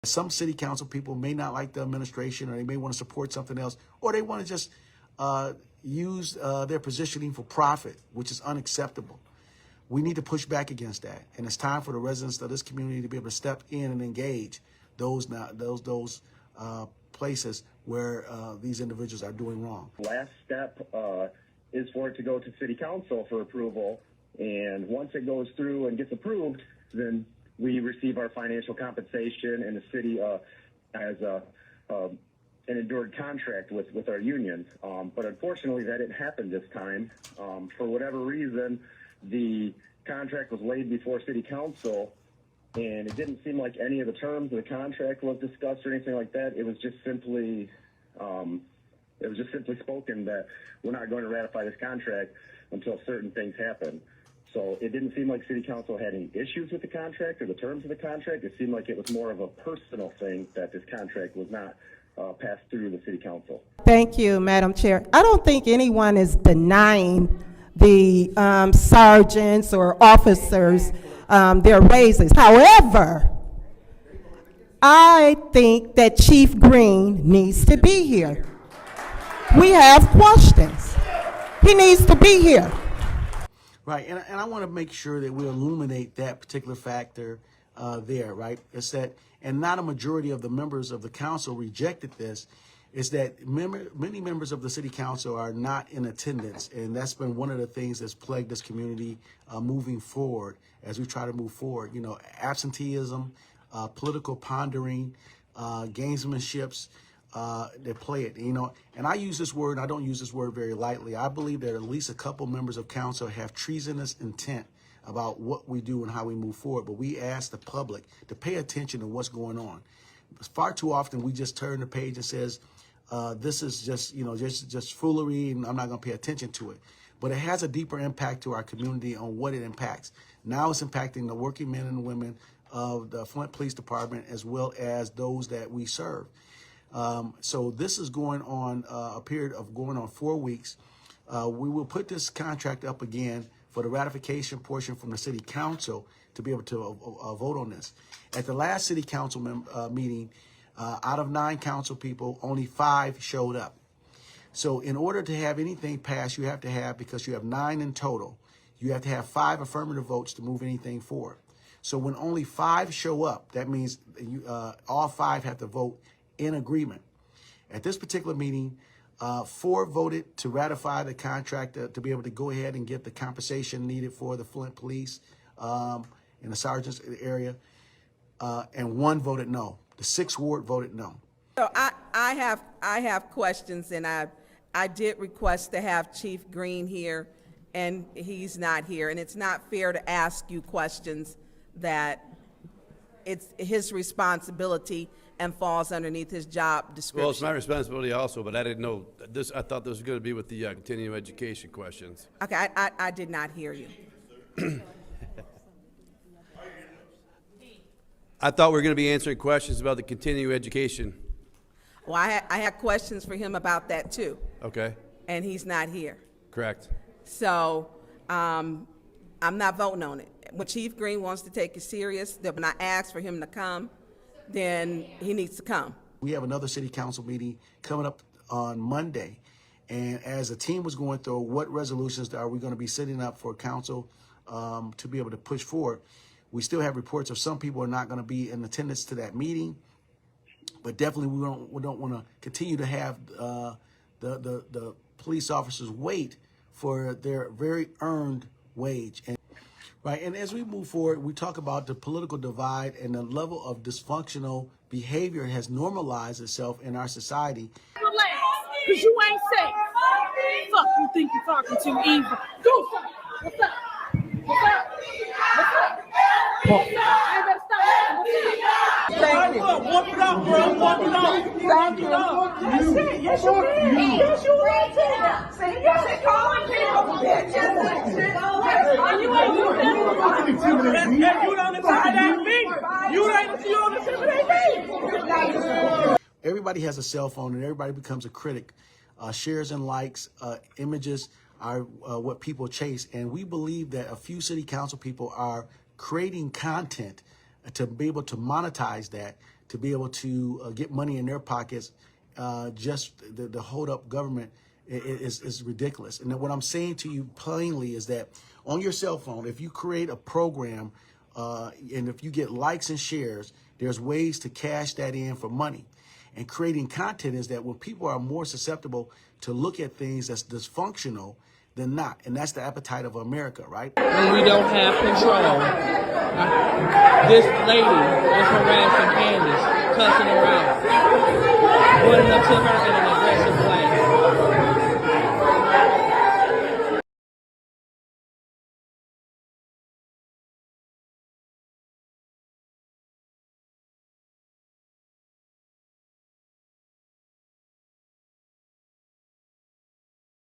Some city council people may not like the administration, or they may want to support something else, or they want to just use their positioning for profit, which is unacceptable. We need to push back against that, and it's time for the residents of this community to be able to step in and engage those places where these individuals are doing wrong. Last step is for it to go to city council for approval, and once it goes through and gets approved, then we receive our financial compensation, and the city has an endured contract with our union. But unfortunately, that didn't happen this time. For whatever reason, the contract was laid before city council, and it didn't seem like any of the terms of the contract was discussed or anything like that. It was just simply spoken that we're not going to ratify this contract until certain things happen. So it didn't seem like city council had any issues with the contract or the terms of the contract. It seemed like it was more of a personal thing that this contract was not passed through the city council. Thank you, Madam Chair. I don't think anyone is denying the sergeants or officers their raises. However, I think that Chief Green needs to be here. We have questions. He needs to be here. Right, and I want to make sure that we illuminate that particular factor there, right? It's that, and not a majority of the members of the council rejected this, is that many members of the city council are not in attendance, and that's been one of the things that's plagued this community moving forward as we try to move forward. You know, absenteeism, political pondering, gamesmanships, they play it, you know, and I use this word, and I don't use this word very lightly. I believe that at least a couple members of council have treasonous intent about what we do and how we move forward, but we ask the public to pay attention to what's going on. Far too often we just turn the page and says, this is just, you know, just foolery, and I'm not going to pay attention to it. But it has a deeper impact to our community on what it impacts. Now it's impacting the working men and women of the Flint Police Department, as well as those that we serve. So this is going on a period of going on 4 weeks. We will put this contract up again for the ratification portion from the city council to be able to vote on this. At the last city council meeting, out of 9 council people, only 5 showed up. So in order to have anything passed, you have to have, because you have 9 in total, you have to have 5 affirmative votes to move anything forward. So when only 5 show up, that means all 5 have to vote in agreement. At this particular meeting, 4 voted to ratify the contract to be able to go ahead and get the compensation needed for the Flint Police in the sergeant's area, and 1 voted no. The 6th ward voted no. So I have questions, and I did request to have Chief Green here, and he's not here, and it's not fair to ask you questions that it's his responsibility and falls underneath his job description. Well, it's my responsibility also, but I didn't know this. I thought this was going to be with the continuing education questions. Okay, I did not hear you. I thought we were going to be answering questions about the continuing education. Well, I had questions for him about that too. Okay. And he's not here. Correct. So I'm not voting on it. When Chief Green wants to take it serious, that when I ask for him to come, then he needs to come. We have another city council meeting coming up on Monday. And as a team was going through what resolutions are we going to be setting up for council to be able to push forward, we still have reports of some people are not going to be in attendance to that meeting. But definitely we don't want to continue to have the police officers wait for their very earned wage. Right, and as we move forward, we talk about the political divide and the level of dysfunctional behavior has normalized itself in our society. Relax, because you ain't safe. Fuck you think you're talking to, evil. Do something. What's up? What's up? What's up? What's up? I better stop. Thank you. Walk it up, bro. Walk it up. Thank you. That's it. Yes, you did. Yes, you did. See, you should call me bitches. You ain't do that. You don't intimidate me. You don't intimidate me. Everybody has a cell phone, and everybody becomes a critic. Shares and likes, images are what people chase. And we believe that a few city council people are creating content to be able to monetize that, to be able to get money in their pockets, just the hold up government is ridiculous. And what I'm saying to you plainly is that on your cell phone, if you create a program and if you get likes and shares, there's ways to cash that in for money. And creating content is that when people are more susceptible to look at things that's dysfunctional than not. And that's the appetite of America, right? When we don't have control. This lady was harassing Candace, cussing her out, running up to her internet